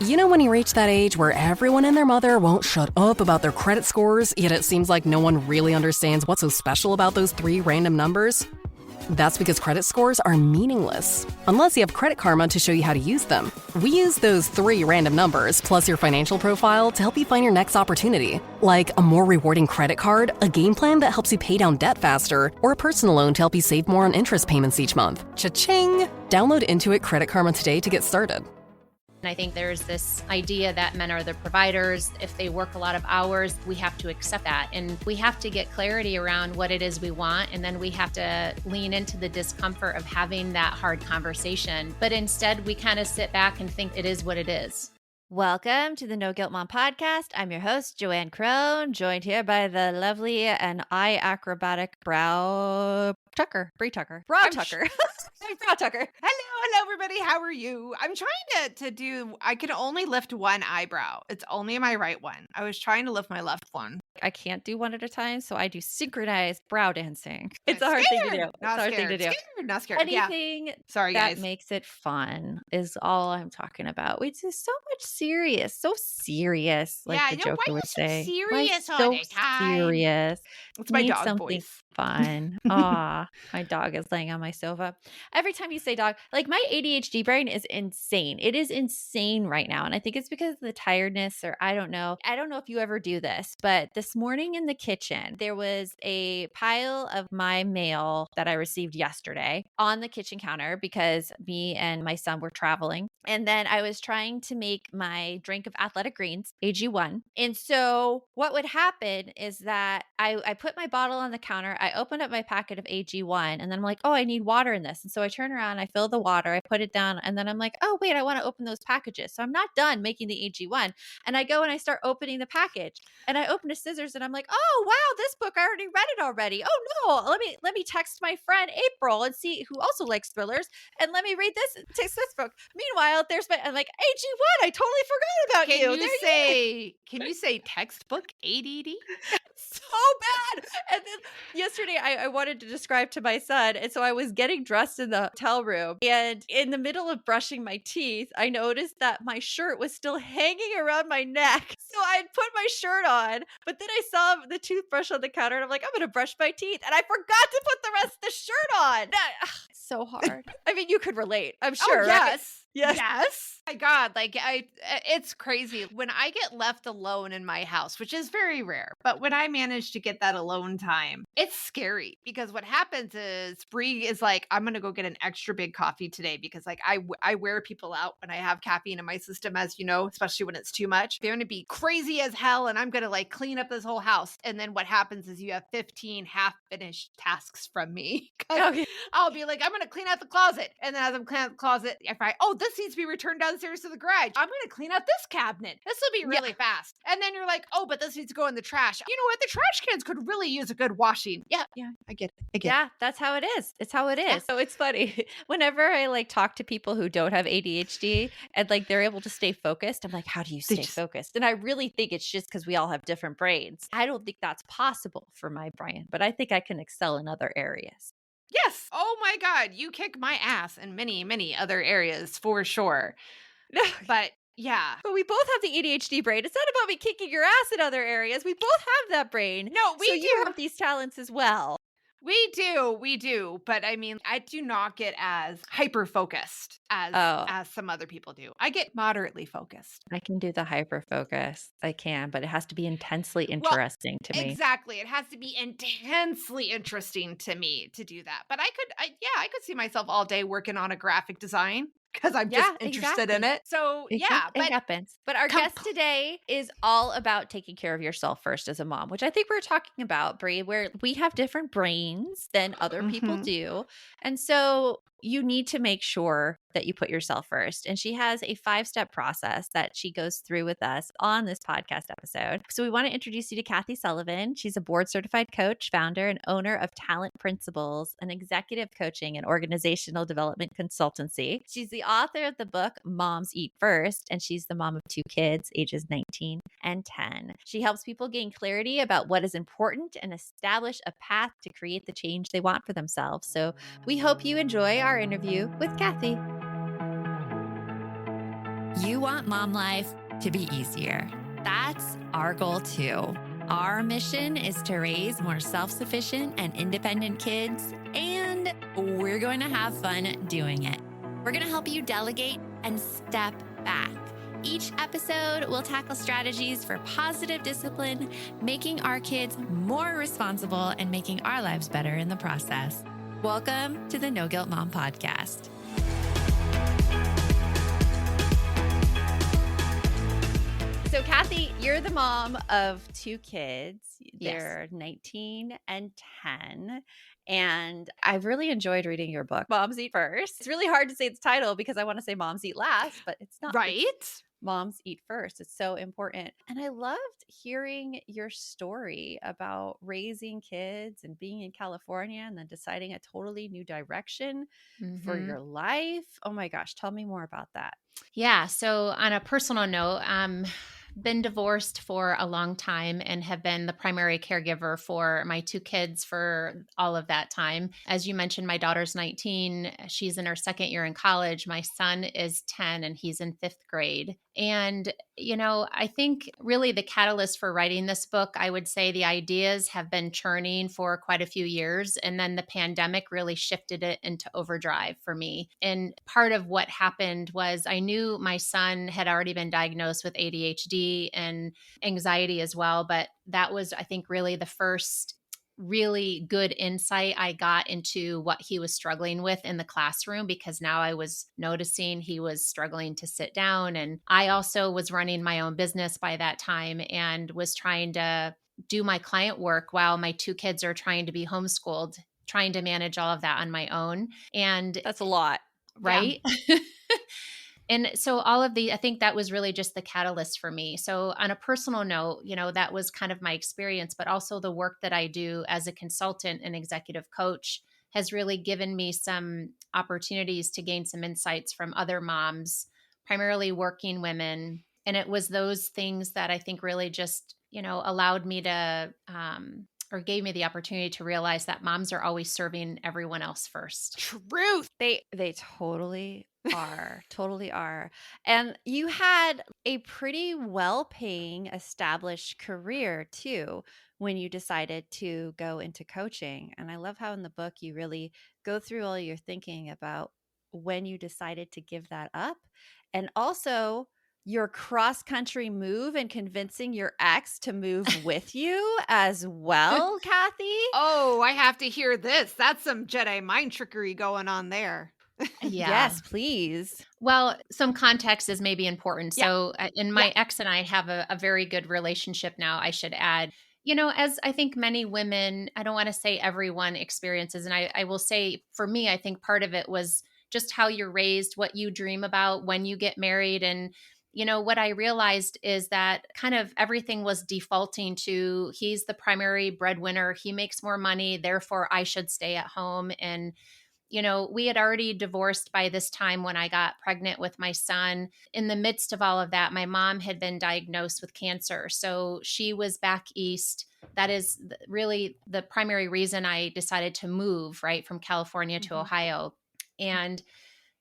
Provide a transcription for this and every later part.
You know when you reach that age where everyone and their mother won't shut up about their credit scores, yet it seems like no one really understands what's so special about those 3 random numbers? That's because credit scores are meaningless, unless you have Credit Karma to show you how to use them. We use those 3 random numbers, plus your financial profile, to help you find your next opportunity. Like a more rewarding credit card, a game plan that helps you pay down debt faster, or a personal loan to help you save more on interest payments each month. Cha-ching! Download Intuit Credit Karma today to get started. And I think there's this idea that men are the providers. If they work a lot of hours, we have to accept that. And we have to get clarity around what it is we want. And then we have to lean into the discomfort of having that hard conversation. But instead, we kind of sit back and think it is what it is. Welcome to the No Guilt Mom podcast. I'm your host, Joanne Crone, joined here by the lovely and eye acrobatic Brow Tucker. Brow Tucker. Brow Tucker. Hello, everybody. How are you? I'm trying to do, I can only lift one eyebrow. It's only my right one. I was trying to lift my left one. I can't do one at a time, so I do synchronized brow dancing. It's a hard thing to do. Not scared. Anything Sorry, that guys. makes it fun is all I'm talking about. It's just so much so serious, like the Joker why would say. Serious Why all so the time? serious. It's my Need dog something voice. fun. Aw, my dog is laying on my sofa. Every time you say dog, like my ADHD brain is insane. It is insane right now. And I think it's because of the tiredness, or I don't know. I don't know if you ever do this, but this morning in the kitchen, there was a pile of my mail that I received yesterday on the kitchen counter because me and my son were traveling. And then I was trying to make my drink of athletic greens, AG1. And so what would happen is that I put my bottle on the counter, I opened up my packet of AG1, and then I'm like, oh, I need water in this. And so I turn around, I fill the water, I put it down, and then I'm like, oh, wait, I want to open those packages. So I'm not done making the AG1. And I go and I start opening the package, and I open a scissors, and I'm like, oh, wow, this book, I already read it already. Oh, no, let me text my friend April and see who also likes thrillers, and let me read text this book. Meanwhile, I'm like, AG1, I totally forgot about you. Can you say textbook ADD? So bad. And then yesterday I wanted to describe to my son. And so I was getting dressed in the hotel room. And in the middle of brushing my teeth, I noticed that my shirt was still hanging around my neck. So I put my shirt on, but then I saw the toothbrush on the counter and I'm like, I'm going to brush my teeth. And I forgot to put the rest of the shirt on. It's so hard. I mean, you could relate, I'm sure. Oh, yes. Right? Yes. My God, it's crazy when I get left alone in my house, which is very rare. But when I manage to get that alone time, it's scary because what happens is Bree is like, I'm going to go get an extra big coffee today because I wear people out when I have caffeine in my system, as you know, especially when it's too much. They're going to be crazy as hell and I'm going to clean up this whole house. And then what happens is you have 15 half finished tasks from me. Okay. I'll be like, I'm going to clean out the closet. And then as I'm cleaning out the closet, this needs to be returned downstairs to the garage. I'm going to clean out this cabinet. This will be really fast. And then you're like, oh, but this needs to go in the trash. You know what? The trash cans could really use a good washing. Yeah, I get it. Yeah, that's how it is. It's how it is. Yeah. So it's funny. Whenever I talk to people who don't have ADHD and they're able to stay focused, I'm like, how do you stay focused? And I really think it's just because we all have different brains. I don't think that's possible for my brain, but I think I can excel in other areas. Yes. Oh my God. You kick my ass in many, many other areas for sure. But yeah. But we both have the ADHD brain. It's not about me kicking your ass in other areas. We both have that brain. No, we do. You have these talents as well. We do. But I mean, I do not get as hyper-focused as some other people do. I get moderately focused. I can do the hyper-focus. I can, but it has to be intensely interesting to me. Exactly. It has to be intensely interesting to me to do that. But I could see myself all day working on a graphic design. Because I'm just interested in it. So, it happens. But our guest today is all about taking care of yourself first as a mom, which I think we're talking about, Brie, where we have different brains than other people do. And so you need to make sure that you put yourself first. And she has a 5-step process that she goes through with us on this podcast episode. So we want to introduce you to Kathy Sullivan. She's a board certified coach, founder, and owner of Talent Principles, an executive coaching and organizational development consultancy. She's the author of the book Moms Eat First, and she's the mom of 2 kids, ages 19 and 10. She helps people gain clarity about what is important and establish a path to create the change they want for themselves. So we hope you enjoy our interview with Kathy. You want mom life to be easier. That's our goal too. Our mission is to raise more self-sufficient and independent kids, and we're going to have fun doing it. We're going to help you delegate and step back. Each episode will tackle strategies for positive discipline, making our kids more responsible and making our lives better in the process. Welcome to the No Guilt Mom Podcast. So, Kathy, you're the mom of two kids. They're 19 and 10. And I've really enjoyed reading your book, Moms Eat First. It's really hard to say its title because I want to say Moms Eat Last, but it's not. Right? It's Moms Eat First. It's so important. And I loved hearing your story about raising kids and being in California and then deciding a totally new direction for your life. Oh my gosh, tell me more about that. Yeah. So on a personal note, been divorced for a long time and have been the primary caregiver for my two kids for all of that time. As you mentioned, my daughter's 19. She's in her second year in college. My son is 10 and he's in fifth grade. And, you know, I think really the catalyst for writing this book, I would say the ideas have been churning for quite a few years. And then the pandemic really shifted it into overdrive for me. And part of what happened was I knew my son had already been diagnosed with ADHD and anxiety as well. But that was, I think, really the first really good insight I got into what he was struggling with in the classroom, because now I was noticing he was struggling to sit down. And I also was running my own business by that time and was trying to do my client work while my two kids are trying to be homeschooled, trying to manage all of that on my own. And That's a lot. right? Yeah. And so all of I think that was really just the catalyst for me. So on a personal note, you know, that was kind of my experience, but also the work that I do as a consultant and executive coach has really given me some opportunities to gain some insights from other moms, primarily working women. And it was those things that I think really just, you know, allowed me to, or gave me the opportunity to realize that moms are always serving everyone else first. Truth. They totally are. Totally are. And you had a pretty well-paying established career too when you decided to go into coaching. And I love how in the book you really go through all your thinking about when you decided to give that up, and also your cross-country move and convincing your ex to move with you as well, Kathy. Oh, I have to hear this. That's some Jedi mind trickery going on there. Yeah. Yes, please. Well, some context is maybe important. Yeah. So, and my ex and I have a very good relationship now, I should add. You know, as I think many women, I don't want to say everyone experiences, and I will say for me, I think part of it was just how you're raised, what you dream about when you get married. And, you know, what I realized is that kind of everything was defaulting to he's the primary breadwinner, he makes more money, therefore I should stay at home. And you know, we had already divorced by this time when I got pregnant with my son. In the midst of all of that, my mom had been diagnosed with cancer. So she was back east. That is really the primary reason I decided to move, right, from California to Ohio. And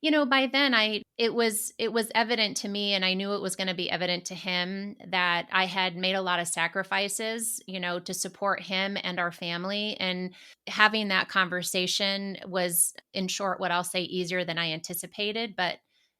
you know, by then it was evident to me, and I knew it was going to be evident to him, that I had made a lot of sacrifices, you know, to support him and our family. And having that conversation was, in short, what I'll say, easier than I anticipated. But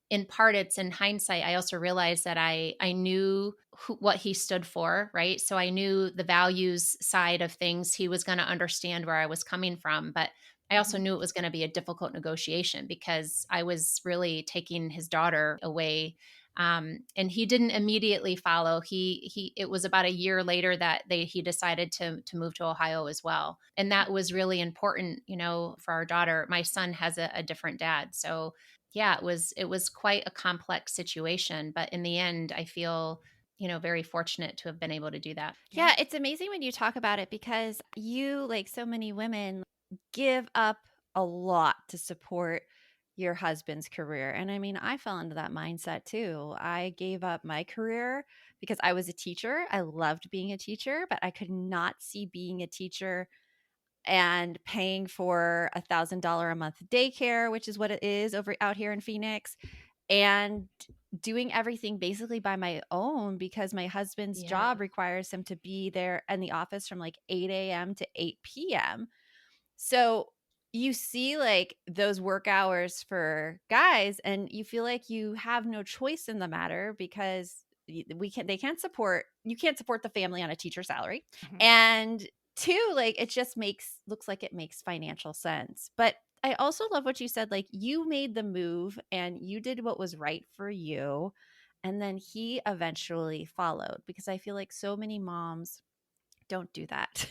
in part, it's in hindsight, I also realized that I knew what he stood for, right? So I knew the values side of things. He was going to understand where I was coming from. But I also knew it was going to be a difficult negotiation because I was really taking his daughter away. And he didn't immediately follow. It was about a year later that he decided to move to Ohio as well. And that was really important, you know, for our daughter. My son has a different dad. So yeah, it was quite a complex situation. But in the end, I feel, you know, very fortunate to have been able to do that. Yeah, it's amazing when you talk about it because you, like so many women, give up a lot to support your husband's career. And I mean, I fell into that mindset too. I gave up my career because I was a teacher. I loved being a teacher, but I could not see being a teacher and paying for $1,000 a month daycare, which is what it is over out here in Phoenix, and doing everything basically by my own because my husband's Yeah. job requires him to be there in the office from like 8 a.m. to 8 p.m. So you see like those work hours for guys and you feel like you have no choice in the matter because they can't support you can't support the family on a teacher salary. Mhm. And two, like it just looks like it makes financial sense. But I also love what you said, like you made the move and you did what was right for you. And then he eventually followed because I feel like so many moms don't do that.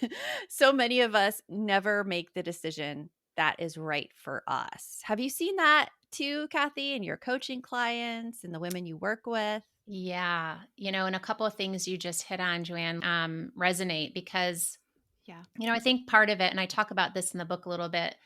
So many of us never make the decision that is right for us. Have you seen that too, Kathy, in your coaching clients and the women you work with? Yeah. And a couple of things you just hit on, Joanne, resonate because, Yeah. I think part of it, and I talk about this in the book a little bit,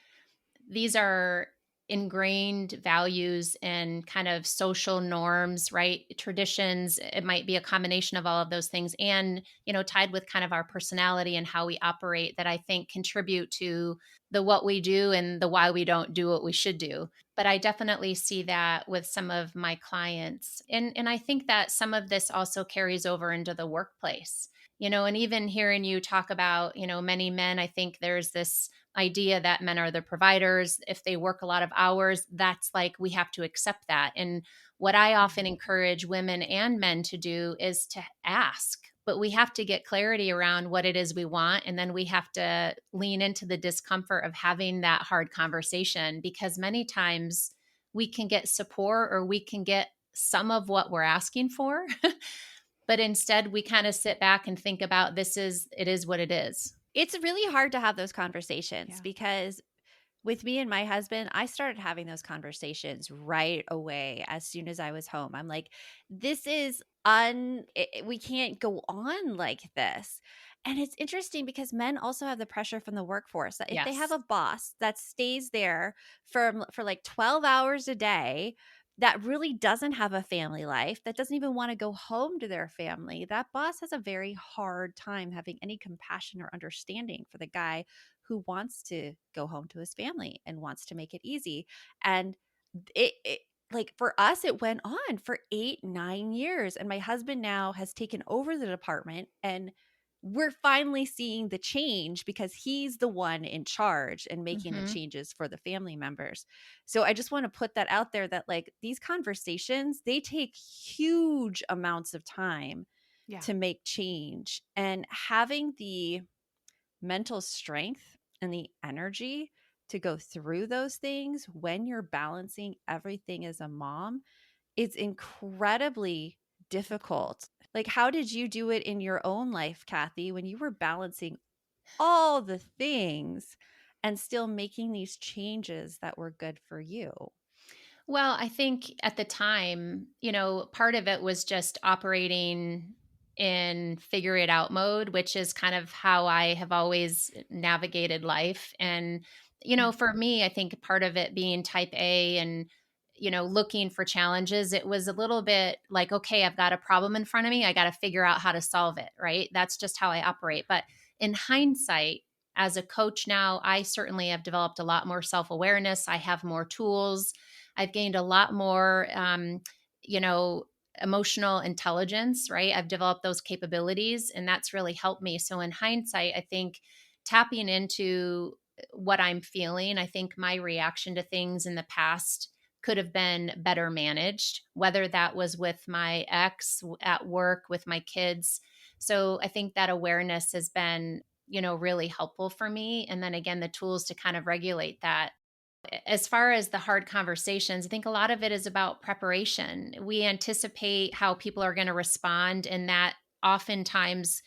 these are ingrained values and kind of social norms, right? Traditions. It might be a combination of all of those things and, tied with kind of our personality and how we operate that I think contribute to the what we do and the why we don't do what we should do. But I definitely see that with some of my clients. And I think that some of this also carries over into the workplace. And even hearing you talk about, many men, I think there's this idea that men are the providers. If they work a lot of hours, that's like we have to accept that. And what I often encourage women and men to do is to ask, but we have to get clarity around what it is we want. And then we have to lean into the discomfort of having that hard conversation because many times we can get support or we can get some of what we're asking for. But instead we kind of sit back and think about it is what it is. It's really hard to have those conversations Yeah. because with me and my husband, I started having those conversations right away as soon as I was home. I'm like, this is we can't go on like this. And it's interesting because men also have the pressure from the workforce that if they have Yes. a boss that stays there for like 12 hours a day, that really doesn't have a family life, that doesn't even want to go home to their family, that boss has a very hard time having any compassion or understanding for the guy who wants to go home to his family and wants to make it easy. And it like for us, it went on for 8, 9 years. And my husband now has taken over the department and we're finally seeing the change because he's the one in charge and making the Mhm. changes for the family members. So I just want to put that out there that like these conversations, they take huge amounts of time Yeah. to make change. And having the mental strength and the energy to go through those things when you're balancing everything as a mom, it's incredibly difficult. Like, how did you do it in your own life, Kathy, when you were balancing all the things and still making these changes that were good for you? Well, I think at the time, part of it was just operating in figure it out mode, which is kind of how I have always navigated life. And, Mm. for me, I think part of it being type A and, looking for challenges, it was a little bit like, okay, I've got a problem in front of me. I got to figure out how to solve it. Right. That's just how I operate. But in hindsight, as a coach now, I certainly have developed a lot more self awareness. I have more tools. I've gained a lot more, you know, emotional intelligence, right? I've developed those capabilities and that's really helped me. So in hindsight, I think tapping into what I'm feeling, I think my reaction to things in the past could have been better managed, whether that was with my ex at work, with my kids. So I think that awareness has been, really helpful for me. And then again, the tools to kind of regulate that. As far as the hard conversations, I think a lot of it is about preparation. We anticipate how people are going to respond, and that oftentimes,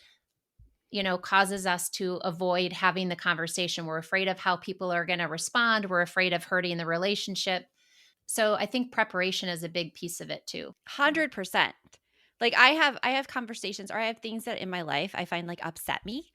causes us to avoid having the conversation. We're afraid of how people are going to respond. We're afraid of hurting the relationship. So I think preparation is a big piece of it too. 100%. Like I have conversations or I have things that in my life I find like upset me,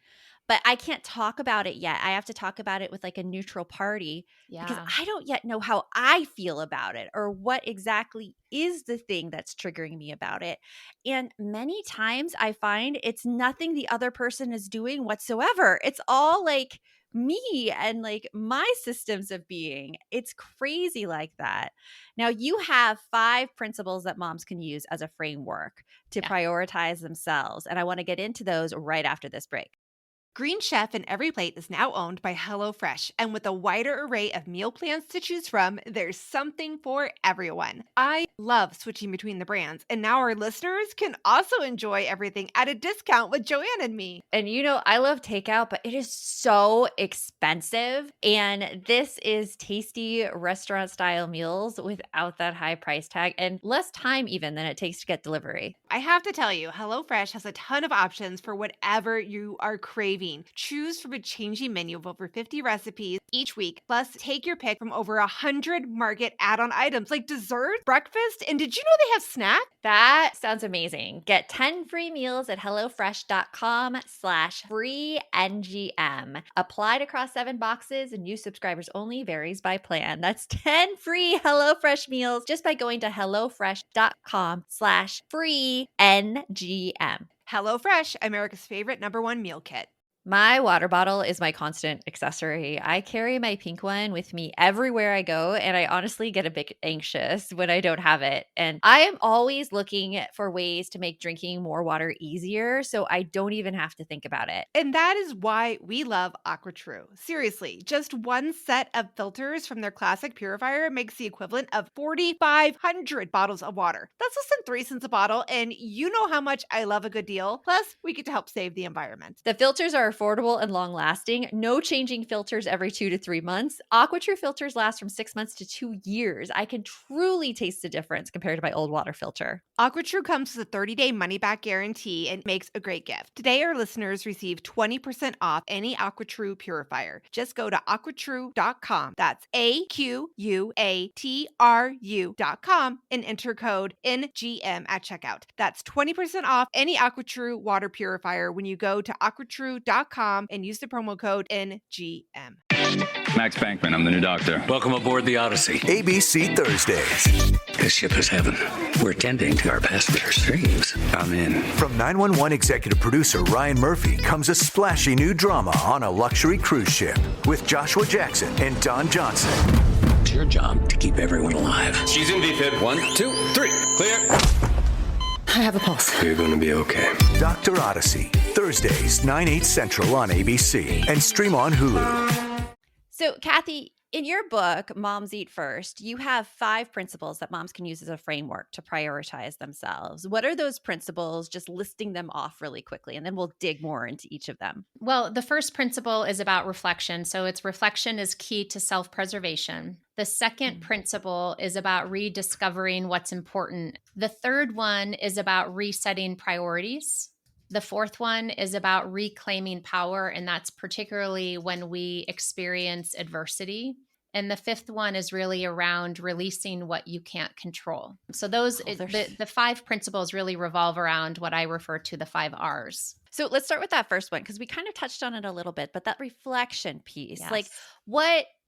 but I can't talk about it yet. I have to talk about it with like a neutral party because Yeah. I don't yet know how I feel about it or what exactly is the thing that's triggering me about it. And many times I find it's nothing the other person is doing whatsoever. It's all like me and like my systems of being. It's crazy like that. Now, you have 5 principles that moms can use as a framework to prioritize themselves. And I want to get into those right after this break. Green Chef in Every Plate is now owned by HelloFresh, and with a wider array of meal plans to choose from, there's something for everyone. I love switching between the brands, and now our listeners can also enjoy everything at a discount with Joanne and me. And I love takeout, but it is so expensive. And this is tasty restaurant style meals without that high price tag and less time even than it takes to get delivery. I have to tell you, HelloFresh has a ton of options for whatever you are craving. Choose from a changing menu of over 50 recipes each week. Plus, take your pick from over 100 Market add-on items like dessert, breakfast, and did you know they have snacks? That sounds amazing. Get 10 free meals at HelloFresh.com/free NGM. Applied across 7 boxes and new subscribers only, varies by plan. That's 10 free HelloFresh meals just by going to HelloFresh.com/free NGM. HelloFresh, America's favorite #1 meal kit. My water bottle is my constant accessory. I carry my pink one with me everywhere I go, and I honestly get a bit anxious when I don't have it. And I am always looking for ways to make drinking more water easier so I don't even have to think about it. And that is why we love AquaTrue. Seriously, just one set of filters from their classic purifier makes the equivalent of 4,500 bottles of water. That's less than 3 cents a bottle, and you know how much I love a good deal. Plus, we get to help save the environment. The filters are affordable and long lasting. No changing filters every 2 to 3 months. AquaTrue filters last from 6 months to 2 years. I can truly taste the difference compared to my old water filter. AquaTrue comes with a 30-day money-back guarantee and makes a great gift. Today, our listeners receive 20% off any AquaTrue purifier. Just go to aquatrue.com. That's AQUATRU.com and enter code NGM at checkout. That's 20% off any AquaTrue water purifier when you go to aquatrue.com and use the promo code NGM. Max Bankman, I'm the new doctor. Welcome aboard the Odyssey. ABC Thursdays. This ship is heaven. We're tending to our passengers' dreams. I'm in. From 911 executive producer Ryan Murphy comes a splashy new drama on a luxury cruise ship with Joshua Jackson and Don Johnson. It's your job to keep everyone alive. She's in VFib. 1, 2, 3. Clear. I have a pulse. You're going to be okay. Dr. Odyssey. Thursdays, 9/8 Central on ABC and stream on Hulu. So, Kathy, in your book, Moms Eat First, you have 5 principles that moms can use as a framework to prioritize themselves. What are those principles? Just listing them off really quickly, and then we'll dig more into each of them. Well, the first principle is about reflection. So it's reflection is key to self-preservation. The second principle is about rediscovering what's important. The third one is about resetting priorities. The fourth one is about reclaiming power, and that's particularly when we experience adversity. And the fifth one is really around releasing what you can't control. So the 5 principles really revolve around what I refer to the 5 R's. So let's start with that first one, because we kind of touched on it a little bit, but that reflection piece, Yes. like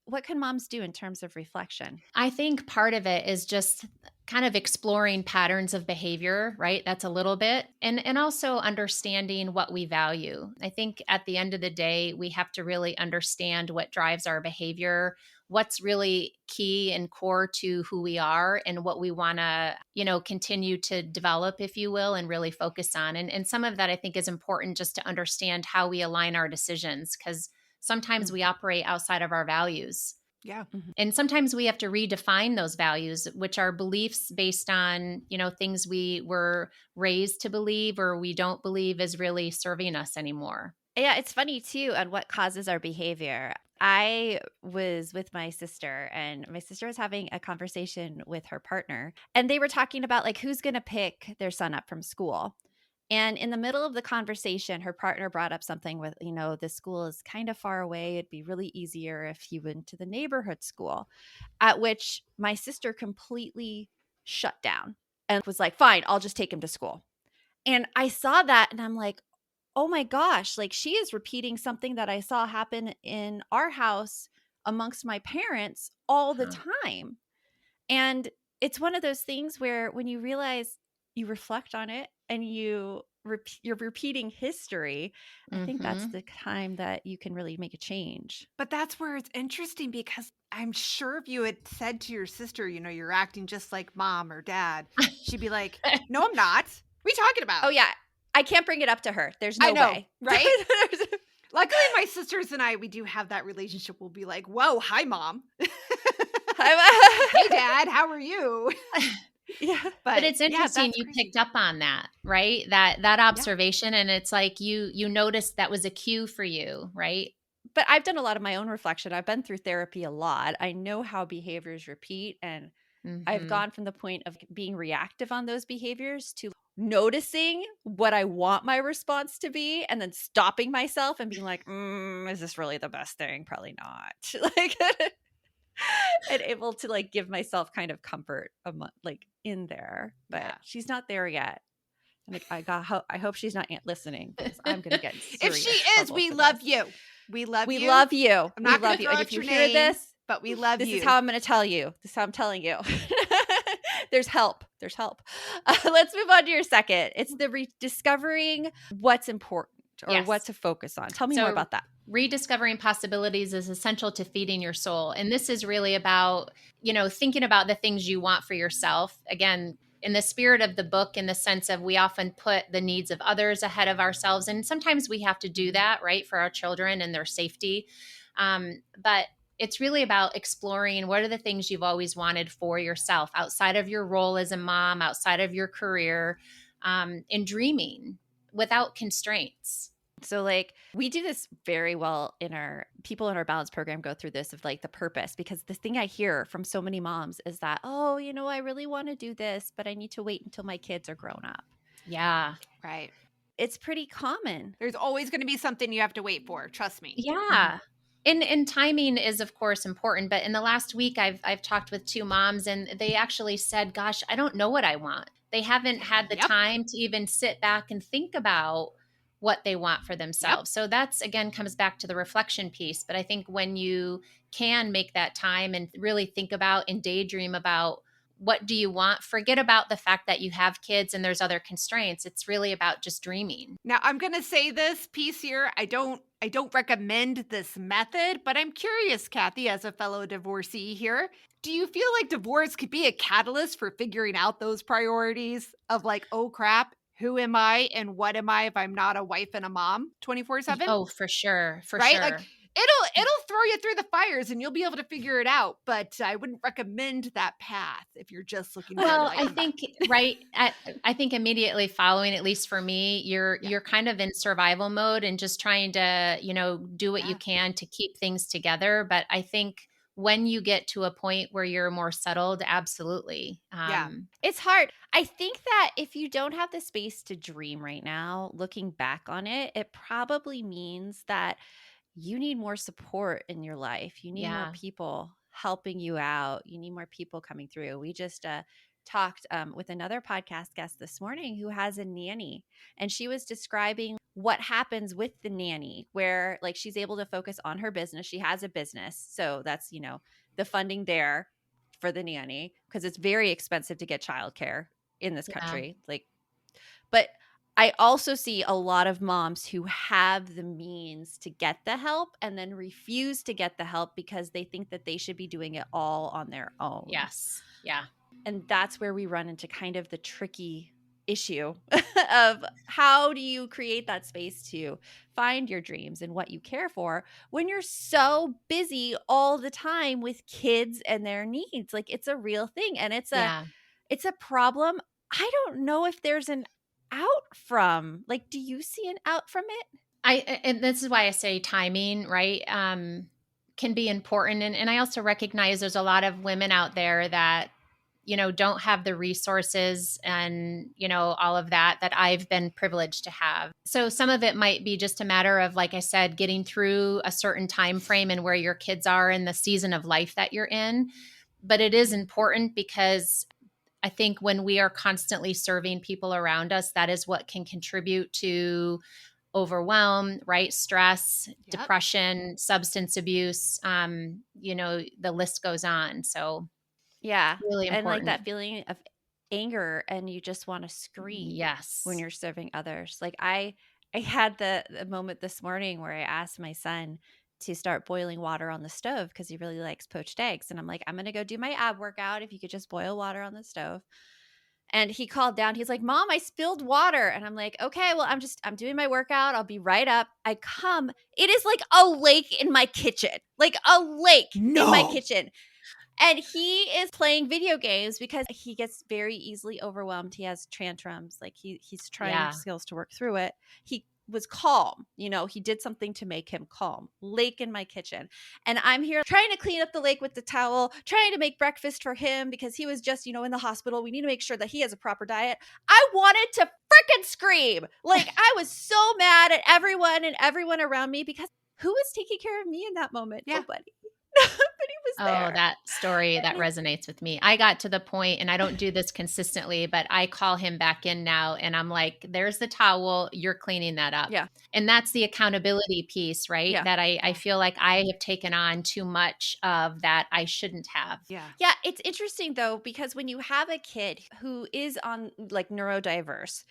what can moms do in terms of reflection? I think part of it is just kind of exploring patterns of behavior, right? That's a little bit. And also understanding what we value. I think at the end of the day, we have to really understand what drives our behavior, what's really key and core to who we are and what we want to, continue to develop, if you will, and really focus on. And some of that I think is important just to understand how we align our decisions, because sometimes we operate outside of our values. Yeah. And sometimes we have to redefine those values, which are beliefs based on, things we were raised to believe or we don't believe is really serving us anymore. Yeah, it's funny too on what causes our behavior. I was with my sister, and my sister was having a conversation with her partner, and they were talking about like who's going to pick their son up from school. And in the middle of the conversation, her partner brought up something with, the school is kind of far away. It'd be really easier if he went to the neighborhood school, at which my sister completely shut down and was like, fine, I'll just take him to school. And I saw that and I'm like, oh my gosh, like she is repeating something that I saw happen in our house amongst my parents all the time. And it's one of those things where when you realize, you reflect on it and you're repeating history, I think that's the time that you can really make a change. But that's where it's interesting, because I'm sure if you had said to your sister, you're acting just like mom or dad, she'd be like, no, I'm not. What are you talking about? Oh yeah. I can't bring it up to her. There's no I know, way. right? Luckily, my sisters and I, we do have that relationship. We'll be like, whoa, hi, mom. Hey, dad, how are you? Yeah. But it's interesting you picked up on that, right? That observation. And it's like you noticed that was a cue for you, right? But I've done a lot of my own reflection. I've been through therapy a lot. I know how behaviors repeat, and I've gone from the point of being reactive on those behaviors to noticing what I want my response to be, and then stopping myself and being like, is this really the best thing? Probably not. Like, and able to like give myself kind of comfort like in there. But she's not there yet. And like, I hope she's not listening, because I'm gonna get in if serious she is, we love you. We love you. We love you. I'm not we love you. And if you hear this, but we love you. This is how I'm going to tell you. This is how I'm telling you. There's help. There's help. Let's move on to your second. It's the rediscovering what's important, or what to focus on. Tell me more about that. Rediscovering possibilities is essential to feeding your soul. And this is really about, thinking about the things you want for yourself. Again, in the spirit of the book, in the sense of we often put the needs of others ahead of ourselves. And sometimes we have to do that, right, for our children and their safety. But it's really about exploring what are the things you've always wanted for yourself outside of your role as a mom, outside of your career, and dreaming without constraints. So like we do this very well in our people in our balance program go through this of like the purpose, because the thing I hear from so many moms is that, oh, I really want to do this, but I need to wait until my kids are grown up. Yeah. Right. It's pretty common. There's always going to be something you have to wait for. Trust me. Yeah. And timing is of course important, but in the last week I've talked with two moms, and they actually said, gosh, I don't know what I want. They haven't had the time to even sit back and think about what they want for themselves. So that's, again, comes back to the reflection piece. But I think when you can make that time and really think about and daydream about what do you want, forget about the fact that you have kids and there's other constraints. It's really about just dreaming. Now, I'm going to say this piece here. I don't recommend this method, but I'm curious, Kathy, as a fellow divorcee here, do you feel like divorce could be a catalyst for figuring out those priorities of like, oh crap, who am I and what am I if I'm not a wife and a mom 24/7? Oh, for sure. Right? Sure. Like it'll throw you through the fires and you'll be able to figure it out. But I wouldn't recommend that path if you're just looking for I think, right. I think immediately following, at least for me, you're kind of in survival mode and just trying to, do what you can to keep things together. But I think when you get to a point where you're more settled, absolutely. It's hard. I think that if you don't have the space to dream right now, looking back on it, it probably means that you need more support in your life. You need more people helping you out. You need more people coming through. We just talked with another podcast guest this morning who has a nanny, and she was describing what happens with the nanny, where like she's able to focus on her business. She has a business. So that's, the funding there for the nanny, because it's very expensive to get childcare in this country. But I also see a lot of moms who have the means to get the help and then refuse to get the help because they think that they should be doing it all on their own. Yes. Yeah. And that's where we run into kind of the tricky issue of how do you create that space to find your dreams and what you care for when you're so busy all the time with kids and their needs. Like it's a real thing, and it's a problem. I don't know if there's an out from. Like, do you see an out from it? And this is why I say timing, right? Can be important. And I also recognize there's a lot of women out there that, don't have the resources and, all of that I've been privileged to have. So some of it might be just a matter of, like I said, getting through a certain time frame and where your kids are in the season of life that you're in. But it is important because I think when we are constantly serving people around us, that is what can contribute to overwhelm, right? Stress, depression, substance abuse, the list goes on. So yeah, really important. And like that feeling of anger and you just want to scream Yes. when you're serving others. Like I had the moment this morning where I asked my son to start boiling water on the stove because he really likes poached eggs. And I'm like, I'm going to go do my ab workout. If you could just boil water on the stove. And he called down. He's like, Mom, I spilled water. And I'm like, okay, well, I'm doing my workout. I'll be right up. I come. It is like a lake in my kitchen, like a lake in my kitchen. And he is playing video games because he gets very easily overwhelmed. He has tantrums. Like he's trying skills to work through it. He was calm. You know, he did something to make him calm. Lake in my kitchen. And I'm here trying to clean up the lake with the towel, trying to make breakfast for him because he was just, in the hospital. We need to make sure that he has a proper diet. I wanted to freaking scream. Like I was so mad at everyone and everyone around me because who was taking care of me in that moment? Yeah. Nobody. Nobody was there. Oh, that story, that resonates with me. I got to the point, and I don't do this consistently, but I call him back in now and I'm like, there's the towel, you're cleaning that up. Yeah. And that's the accountability piece, right? Yeah. That I feel like I have taken on too much of that I shouldn't have. Yeah. Yeah. It's interesting though, because when you have a kid who is on like neurodiverse,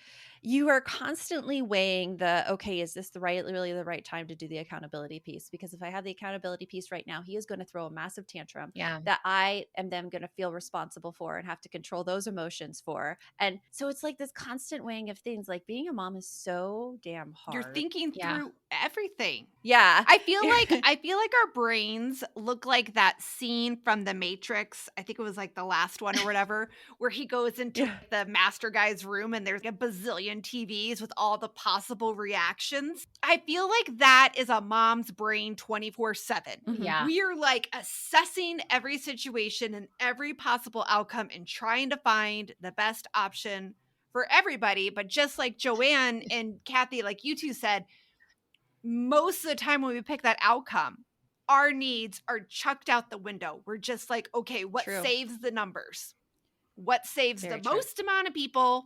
you are constantly weighing okay, is this really the right time to do the accountability piece? Because if I have the accountability piece right now, he is going to throw a massive tantrum that I am then going to feel responsible for and have to control those emotions for. And so it's like this constant weighing of things. Like being a mom is so damn hard. You're thinking through everything. Yeah. I feel like our brains look like that scene from The Matrix. I think it was like the last one or whatever, where he goes into the master guy's room and there's a bazillion TVs with all the possible reactions. I feel like that is a mom's brain 24/7. Yeah. We are like assessing every situation and every possible outcome and trying to find the best option for everybody. But just like Joanne and Kathy, like you two said, most of the time when we pick that outcome, our needs are chucked out the window. We're just like, okay, what saves the numbers? What saves the most amount of people?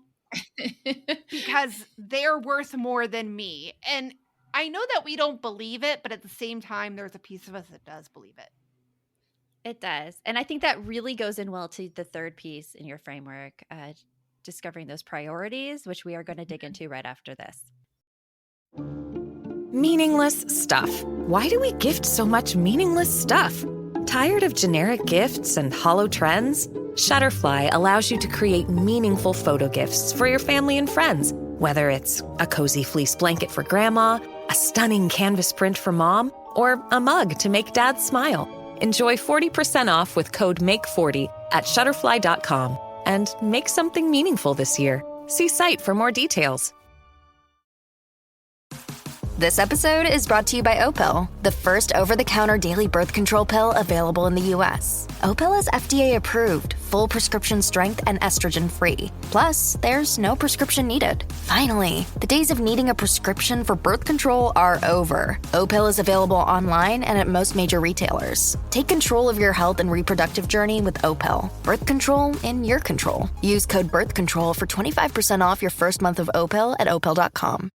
Because they're worth more than me. And I know that we don't believe it, but at the same time, there's a piece of us that does believe it. It does. And I think that really goes in well to the third piece in your framework, discovering those priorities, which we are going to dig into right after this. Meaningless stuff. Why do we gift so much meaningless stuff? Tired of generic gifts and hollow trends? Shutterfly allows you to create meaningful photo gifts for your family and friends. Whether it's a cozy fleece blanket for grandma, a stunning canvas print for mom, or a mug to make dad smile. Enjoy 40% off with code MAKE40 at Shutterfly.com and make something meaningful this year. See site for more details. This episode is brought to you by Opill, the first over-the-counter daily birth control pill available in the U.S. Opill is FDA approved, full prescription strength and estrogen-free. Plus, there's no prescription needed. Finally, the days of needing a prescription for birth control are over. Opill is available online and at most major retailers. Take control of your health and reproductive journey with Opill. Birth control in your control. Use code BIRTHCONTROL for 25% off your first month of Opill at Opill.com.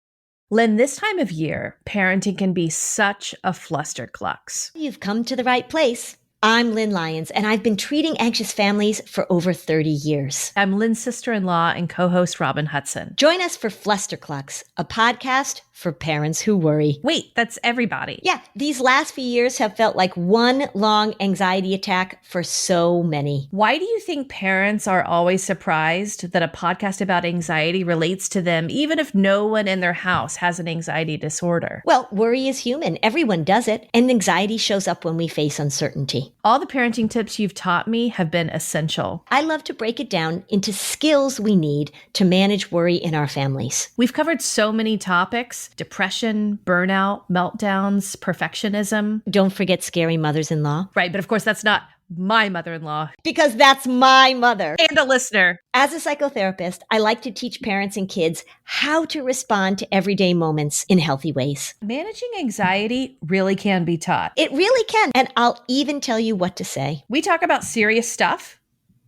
Lynn, this time of year, parenting can be such a flusterclux. You've come to the right place. I'm Lynn Lyons, and I've been treating anxious families for over 30 years. I'm Lynn's sister-in-law and co-host Robin Hudson. Join us for Flusterclux, a podcast for parents who worry. Wait, that's everybody. Yeah, these last few years have felt like one long anxiety attack for so many. Why do you think parents are always surprised that a podcast about anxiety relates to them, even if no one in their house has an anxiety disorder? Well, worry is human. Everyone does it. And anxiety shows up when we face uncertainty. All the parenting tips you've taught me have been essential. I love to break it down into skills we need to manage worry in our families. We've covered so many topics: depression, burnout, meltdowns, perfectionism. Don't forget scary mothers-in-law. Right, but of course that's not my mother-in-law. Because that's my mother. And a listener. As a psychotherapist, I like to teach parents and kids how to respond to everyday moments in healthy ways. Managing anxiety really can be taught. It really can. And I'll even tell you what to say. We talk about serious stuff,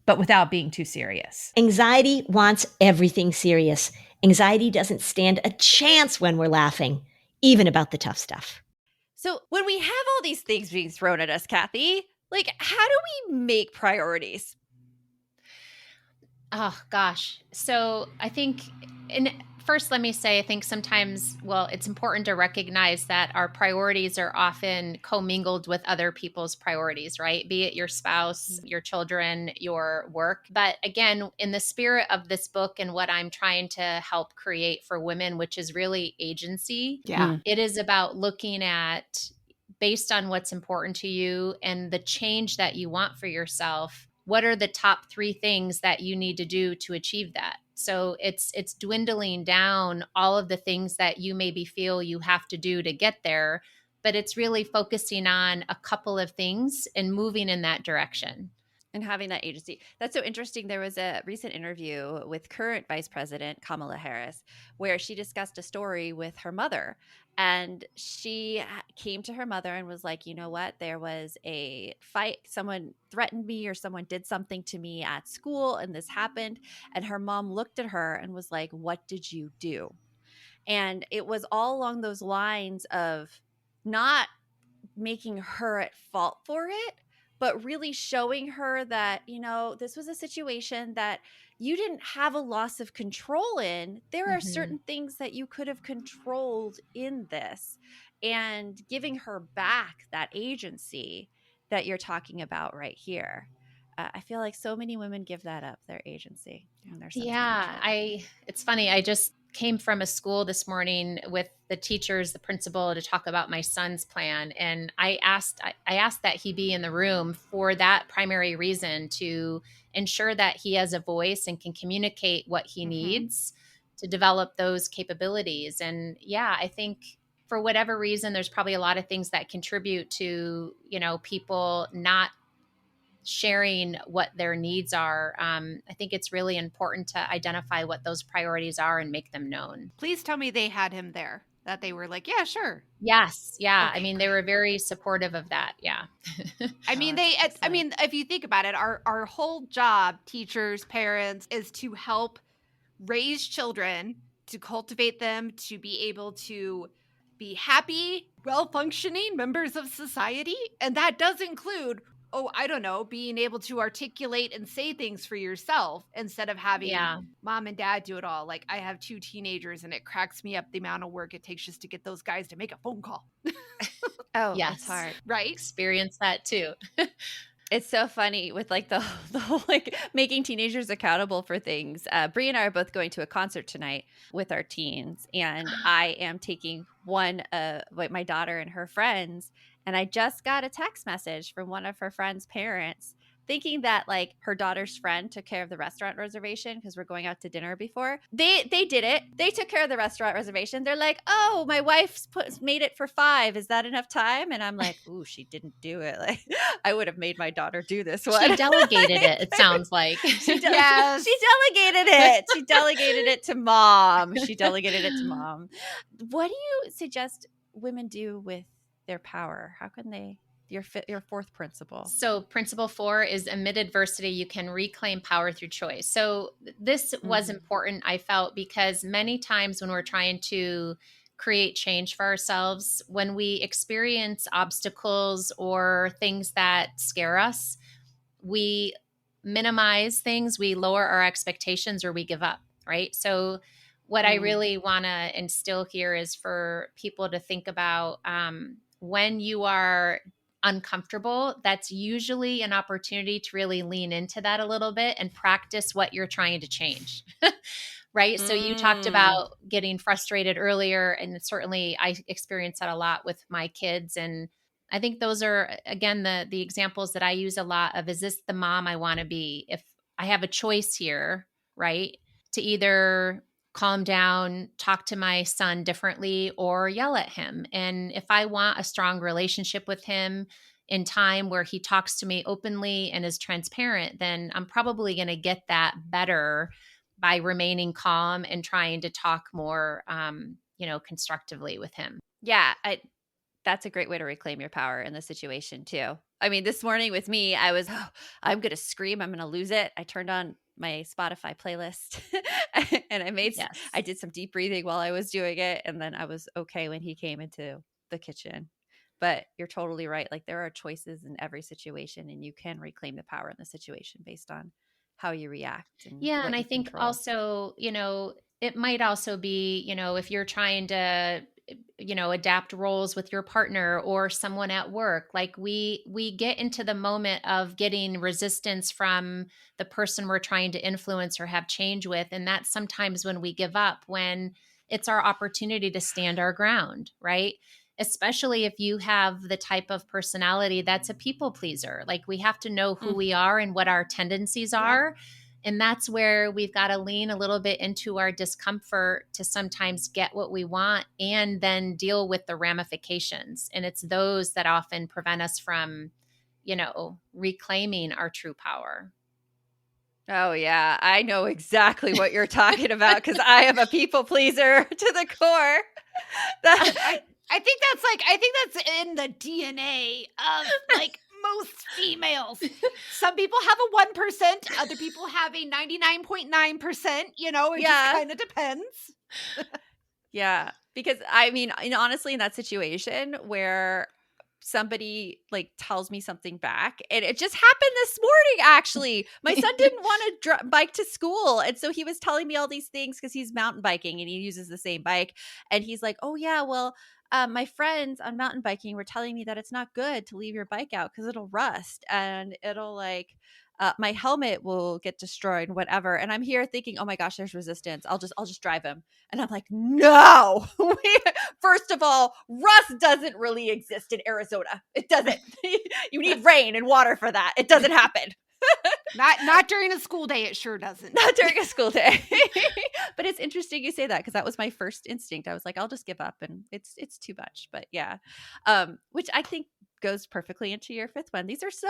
but without being too serious. Anxiety wants everything serious. Anxiety doesn't stand a chance when we're laughing, even about the tough stuff. So when we have all these things being thrown at us, Kathy, like, how do we make priorities? Oh gosh. So I think, and first let me say, I think sometimes, well, it's important to recognize that our priorities are often commingled with other people's priorities, right? Be it your spouse, your children, your work. But again, in the spirit of this book and what I'm trying to help create for women, which is really agency, it is about looking at, based on what's important to you and the change that you want for yourself, what are the top 3 things that you need to do to achieve that? So it's dwindling down all of the things that you maybe feel you have to do to get there, but it's really focusing on a couple of things and moving in that direction. And having that agency. That's so interesting. There was a recent interview with current Vice President Kamala Harris where she discussed a story with her mother. And she came to her mother and was like, you know what? There was a fight. Someone threatened me or someone did something to me at school and this happened. And her mom looked at her and was like, what did you do? And it was all along those lines of not making her at fault for it, but really showing her that, you know, this was a situation that you didn't have a loss of control in. There are certain things that you could have controlled in this, and giving her back that agency that you're talking about right here. I feel like so many women give that up, their agency and their sense of control. It's funny. I just came from a school this morning with the teachers, the principal, to talk about my son's plan. And I asked that he be in the room for that primary reason, to ensure that he has a voice and can communicate what he needs to develop those capabilities. And yeah, I think for whatever reason, there's probably a lot of things that contribute to, you know, people not sharing what their needs are. I think it's really important to identify what those priorities are and make them known. Please tell me they had him there, that they were like, yeah, sure. Yes. Yeah. Okay, I mean, they were very supportive of that. Yeah. I mean, if you think about it, our whole job, teachers, parents, is to help raise children, to cultivate them, to be able to be happy, well-functioning members of society. And that does include, I don't know, being able to articulate and say things for yourself instead of having mom and dad do it all. Like, I have 2 teenagers and it cracks me up the amount of work it takes just to get those guys to make a phone call. Oh, yes. That's hard. Right? Experience that too. It's so funny with like the whole like making teenagers accountable for things. Bree and I are both going to a concert tonight with our teens, and I am taking one of my daughter and her friends, and I just got a text message from one of her friends' parents thinking that like her daughter's friend took care of the restaurant reservation because we're going out to dinner before. They did it. They took care of the restaurant reservation. They're like, oh, my wife's made it for 5. Is that enough time? And I'm like, ooh, she didn't do it. Like, I would have made my daughter do this one. She delegated it, it sounds like. She delegated it. She delegated it to mom. What do you suggest women do with their power? How can they? Your 4th principle. So principle 4 is amid adversity, you can reclaim power through choice. So this was important, I felt, because many times when we're trying to create change for ourselves, when we experience obstacles or things that scare us, we minimize things, we lower our expectations, or we give up, right? So what I really want to instill here is for people to think about when you are uncomfortable, that's usually an opportunity to really lean into that a little bit and practice what you're trying to change. Right? So you talked about getting frustrated earlier, and certainly I experience that a lot with my kids. And I think those are, again, the examples that I use a lot of, is this the mom I want to be? If I have a choice here, right, to either calm down, talk to my son differently, or yell at him. And if I want a strong relationship with him in time where he talks to me openly and is transparent, then I'm probably going to get that better by remaining calm and trying to talk more, constructively with him. Yeah, that's a great way to reclaim your power in the situation too. I mean, this morning with me, I was, I'm going to scream. I'm going to lose it. I turned on my Spotify playlist and I did some deep breathing while I was doing it. And then I was okay when he came into the kitchen. But you're totally right. Like, there are choices in every situation, and you can reclaim the power in the situation based on how you react and Yeah. what And I you think control. also, it might also be, if you're trying to, adapt roles with your partner or someone at work, like we get into the moment of getting resistance from the person we're trying to influence or have change with. And that's sometimes when we give up, when it's our opportunity to stand our ground, right? Especially if you have the type of personality that's a people pleaser. Like we have to know who we are and what our tendencies are. And that's where we've got to lean a little bit into our discomfort to sometimes get what we want and then deal with the ramifications. And it's those that often prevent us from, reclaiming our true power. Oh, yeah. I know exactly what you're talking about because I am a people pleaser to the core. I think that's in the DNA of like most females. Some people have a 1%, other people have a 99.9%, it just kind of depends. Yeah. Because I mean, honestly, in that situation where somebody like tells me something back, and it just happened this morning, actually. My son didn't want to bike to school. And so he was telling me all these things because he's mountain biking and he uses the same bike. And he's like, oh, yeah, well, my friends on mountain biking were telling me that it's not good to leave your bike out because it'll rust and it'll like my helmet will get destroyed, whatever. And I'm here thinking, oh my gosh, there's resistance. I'll just drive him. And I'm like, no. First of all, rust doesn't really exist in Arizona. It doesn't. You need rain and water for that. It doesn't happen. Not during a school day. It sure doesn't. Not during a school day. But it's interesting you say that because that was my first instinct. I was like, I'll just give up, and it's too much. But yeah, which I think goes perfectly into your fifth one. These are so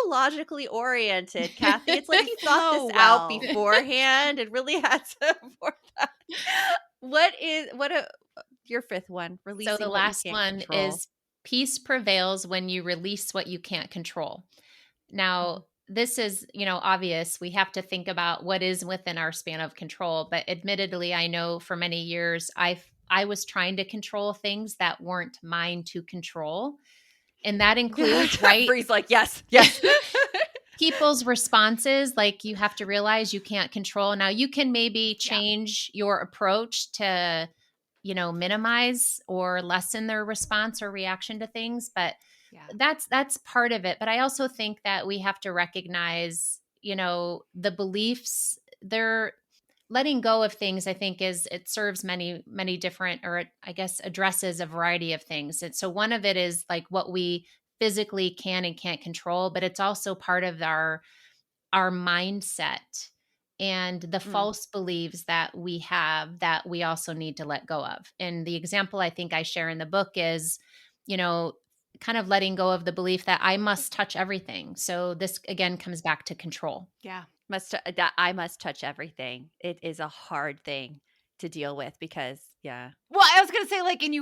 logically oriented, Kathy. It's like you thought this out beforehand and really had to work that. Your fifth one? Releasing. So the last one is peace prevails when you release what you can't control. Now, this is, obvious. We have to think about what is within our span of control. But admittedly, I know for many years, I was trying to control things that weren't mine to control. And that includes, right? Bree's like, yes. People's responses, like you have to realize you can't control. Now, you can maybe change your approach to, minimize or lessen their response or reaction to things. But that's part of it. But I also think that we have to recognize, the beliefs, they're letting go of things. I think it serves many, many different, or I guess addresses a variety of things. And so one of it is like what we physically can and can't control, but it's also part of our mindset and the false beliefs that we have that we also need to let go of. And the example I think I share in the book is, kind of letting go of the belief that I must touch everything. So this again comes back to control. Yeah. That I must touch everything. It is a hard thing to deal with because, yeah. Well, I was going to say, like, and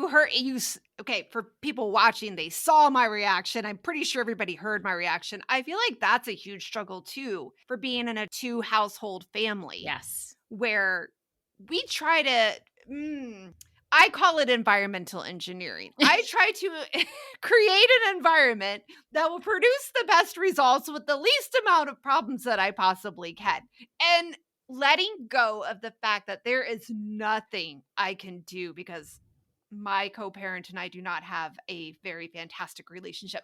okay, for people watching, they saw my reaction. I'm pretty sure everybody heard my reaction. I feel like that's a huge struggle too for being in a 2-household family. Yes. Where we try to, I call it environmental engineering. I try to create an environment that will produce the best results with the least amount of problems that I possibly can. And letting go of the fact that there is nothing I can do because my co-parent and I do not have a very fantastic relationship.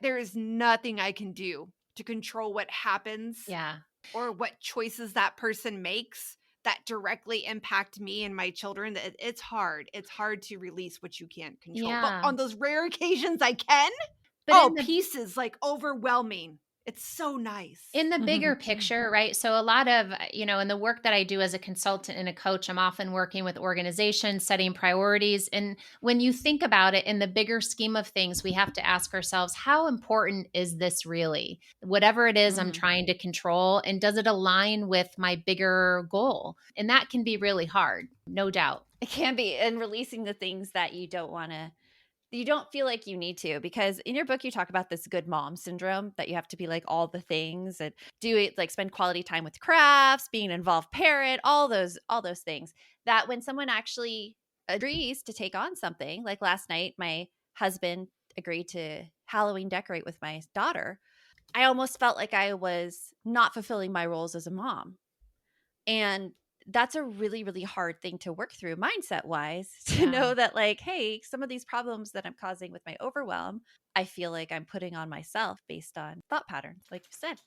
There is nothing I can do to control what happens or what choices that person makes that directly impact me and my children. It's hard. It's hard to release what you can't control. Yeah. But on those rare occasions I can, peace is like overwhelming. It's so nice. In the bigger picture, right? So a lot of, in the work that I do as a consultant and a coach, I'm often working with organizations, setting priorities. And when you think about it in the bigger scheme of things, we have to ask ourselves, how important is this really? Whatever it is I'm trying to control, and does it align with my bigger goal? And that can be really hard, no doubt. It can be. And releasing the things that you don't feel like you need to, because in your book, you talk about this good mom syndrome that you have to be like all the things and do it, like spend quality time with crafts, being an involved parent, all those things that when someone actually agrees to take on something, like last night, my husband agreed to Halloween decorate with my daughter. I almost felt like I was not fulfilling my roles as a mom. And that's a really, really hard thing to work through mindset wise to know that, like, hey, some of these problems that I'm causing with my overwhelm, I feel like I'm putting on myself based on thought patterns, like you said.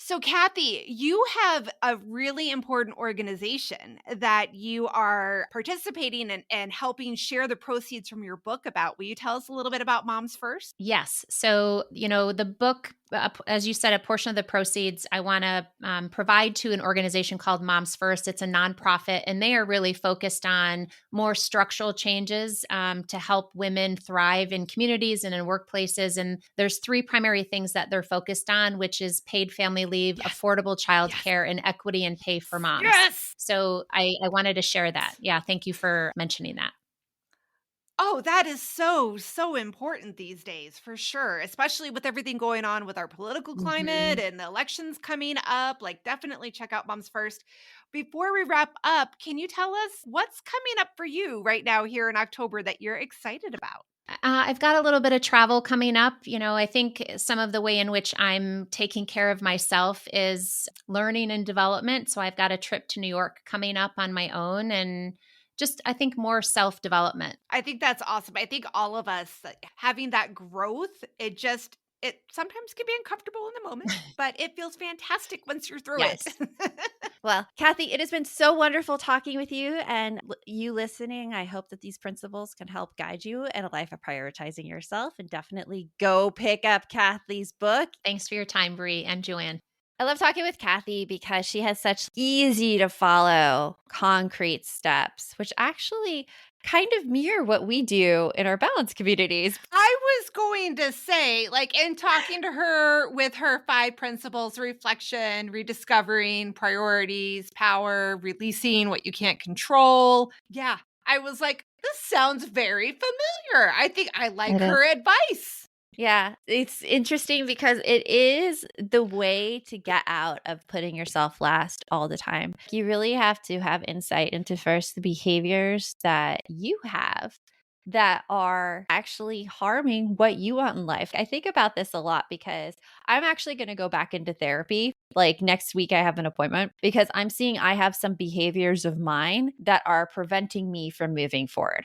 So, Kathy, you have a really important organization that you are participating in and helping share the proceeds from your book about. Will you tell us a little bit about Moms First? Yes. So, the book, as you said, a portion of the proceeds I want to provide to an organization called Moms First. It's a nonprofit, and they are really focused on more structural changes to help women thrive in communities and in workplaces. And there's three primary things that they're focused on, which is paid family leave, affordable childcare, and equity and pay for moms. Yes. So I wanted to share that. Yeah. Thank you for mentioning that. Oh, that is so, so important these days, for sure, especially with everything going on with our political climate and the elections coming up. Like, definitely check out Moms First. Before we wrap up, can you tell us what's coming up for you right now here in October that you're excited about? I've got a little bit of travel coming up. I think some of the way in which I'm taking care of myself is learning and development. So I've got a trip to New York coming up on my own, and just, I think, more self-development. I think that's awesome. I think all of us having that growth, it sometimes can be uncomfortable in the moment, but it feels fantastic once you're through Yes. it. Well, Kathy, it has been so wonderful talking with you and you listening. I hope that these principles can help guide you in a life of prioritizing yourself, and definitely go pick up Kathy's book. Thanks for your time, Bree and Joanne. I love talking with Kathy because she has such easy to follow concrete steps, which actually kind of mirror what we do in our balance communities. I was going to say, like, in talking to her with her 5 principles: reflection, rediscovering, priorities, power, releasing what you can't control. Yeah, I was like, this sounds very familiar. I think I like her advice. Yeah, it's interesting because it is the way to get out of putting yourself last all the time. You really have to have insight into first the behaviors that you have that are actually harming what you want in life. I think about this a lot because I'm actually going to go back into therapy. Like next week, I have an appointment because I'm seeing I have some behaviors of mine that are preventing me from moving forward.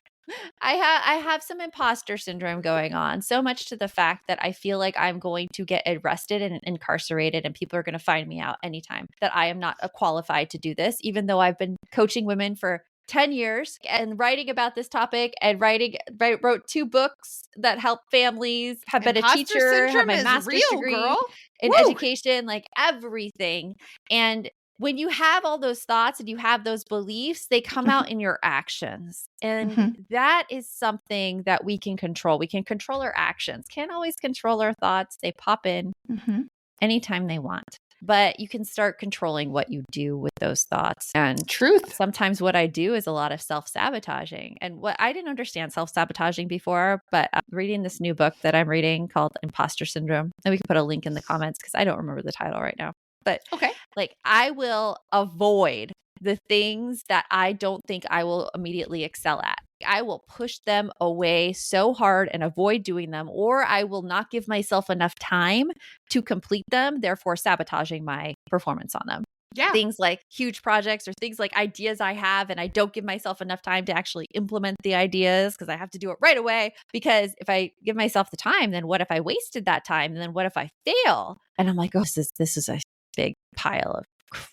I have some imposter syndrome going on, so much to the fact that I feel like I'm going to get arrested and incarcerated, and people are going to find me out anytime that I am not qualified to do this, even though I've been coaching women for 10 years and writing about this topic and wrote 2 books that help families, have been a Imposter teacher, have syndrome my is master's real, degree girl. in Woo! education, like everything. And when you have all those thoughts and you have those beliefs, they come out in your actions. And that is something that we can control. We can control our actions. Can't always control our thoughts. They pop in anytime they want. But you can start controlling what you do with those thoughts. And truth. Sometimes what I do is a lot of self-sabotaging. And what I didn't understand self-sabotaging before, but I'm reading this new book that I'm reading called Imposter Syndrome. And we can put a link in the comments because I don't remember the title right now. But like I will avoid the things that I don't think I will immediately excel at. I will push them away so hard and avoid doing them, or I will not give myself enough time to complete them, therefore sabotaging my performance on them. things like huge projects or things like ideas I have, and I don't give myself enough time to actually implement the ideas because I have to do it right away. Because if I give myself the time, then what if I wasted that time? And then what if I fail? And I'm like, oh, this is a big pile of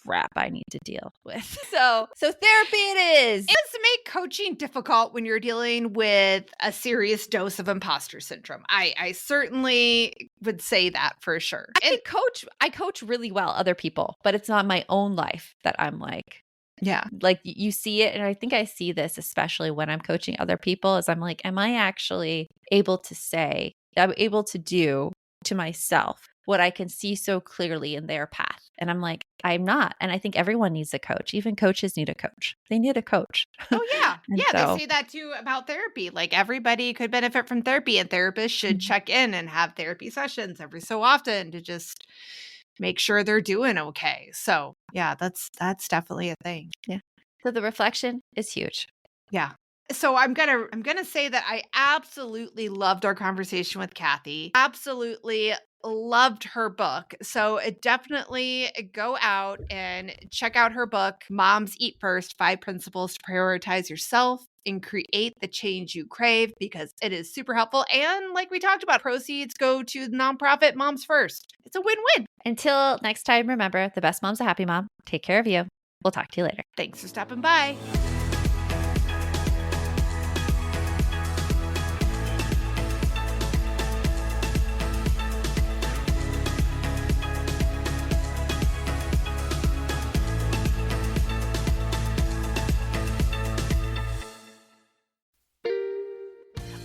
crap I need to deal with. So therapy it is. It does make coaching difficult when you're dealing with a serious dose of imposter syndrome. I certainly would say that for sure. I coach really well other people, but it's not my own life that I'm like, yeah, like you see it. And I think I see this, especially when I'm coaching other people, is I'm like, am I actually able to say, I'm able to do to myself what I can see so clearly in their path? And I'm like, I'm not. And I think everyone needs a coach. Even coaches need a coach. They need a coach. Oh, yeah. So, they say that too about therapy. Like everybody could benefit from therapy, and therapists should check in and have therapy sessions every so often to just make sure they're doing okay. So yeah, that's definitely a thing. Yeah. So the reflection is huge. Yeah. So I'm gonna say that I absolutely loved our conversation with Kathy. Absolutely loved her book. So definitely go out and check out her book, Moms Eat First: 5 Principles to Prioritize Yourself and Create the Change You Crave, because it is super helpful. And like we talked about, proceeds go to the nonprofit Moms First. It's a win-win. Until next time, remember, the best mom's a happy mom. Take care of you. We'll talk to you later. Thanks for stopping by.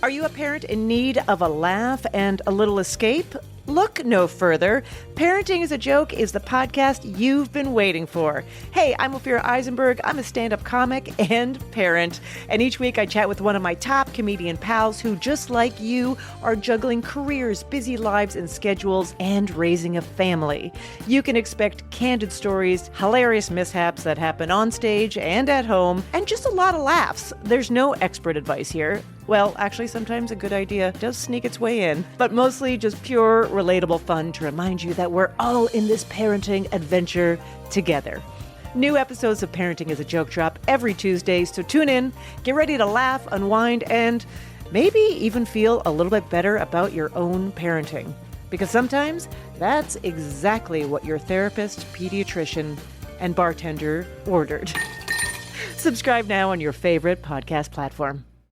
Are you a parent in need of a laugh and a little escape? Look no further. Parenting is a Joke is the podcast you've been waiting for. Hey, I'm Ophira Eisenberg. I'm a stand-up comic and parent. And each week I chat with one of my top comedian pals who, just like you, are juggling careers, busy lives and schedules, and raising a family. You can expect candid stories, hilarious mishaps that happen on stage and at home, and just a lot of laughs. There's no expert advice here. Well, actually, sometimes a good idea does sneak its way in, but mostly just pure, relatable fun to remind you that we're all in this parenting adventure together. New episodes of Parenting is a Joke drop every Tuesday, so tune in, get ready to laugh, unwind, and maybe even feel a little bit better about your own parenting. Because sometimes that's exactly what your therapist, pediatrician, and bartender ordered. Subscribe now on your favorite podcast platform.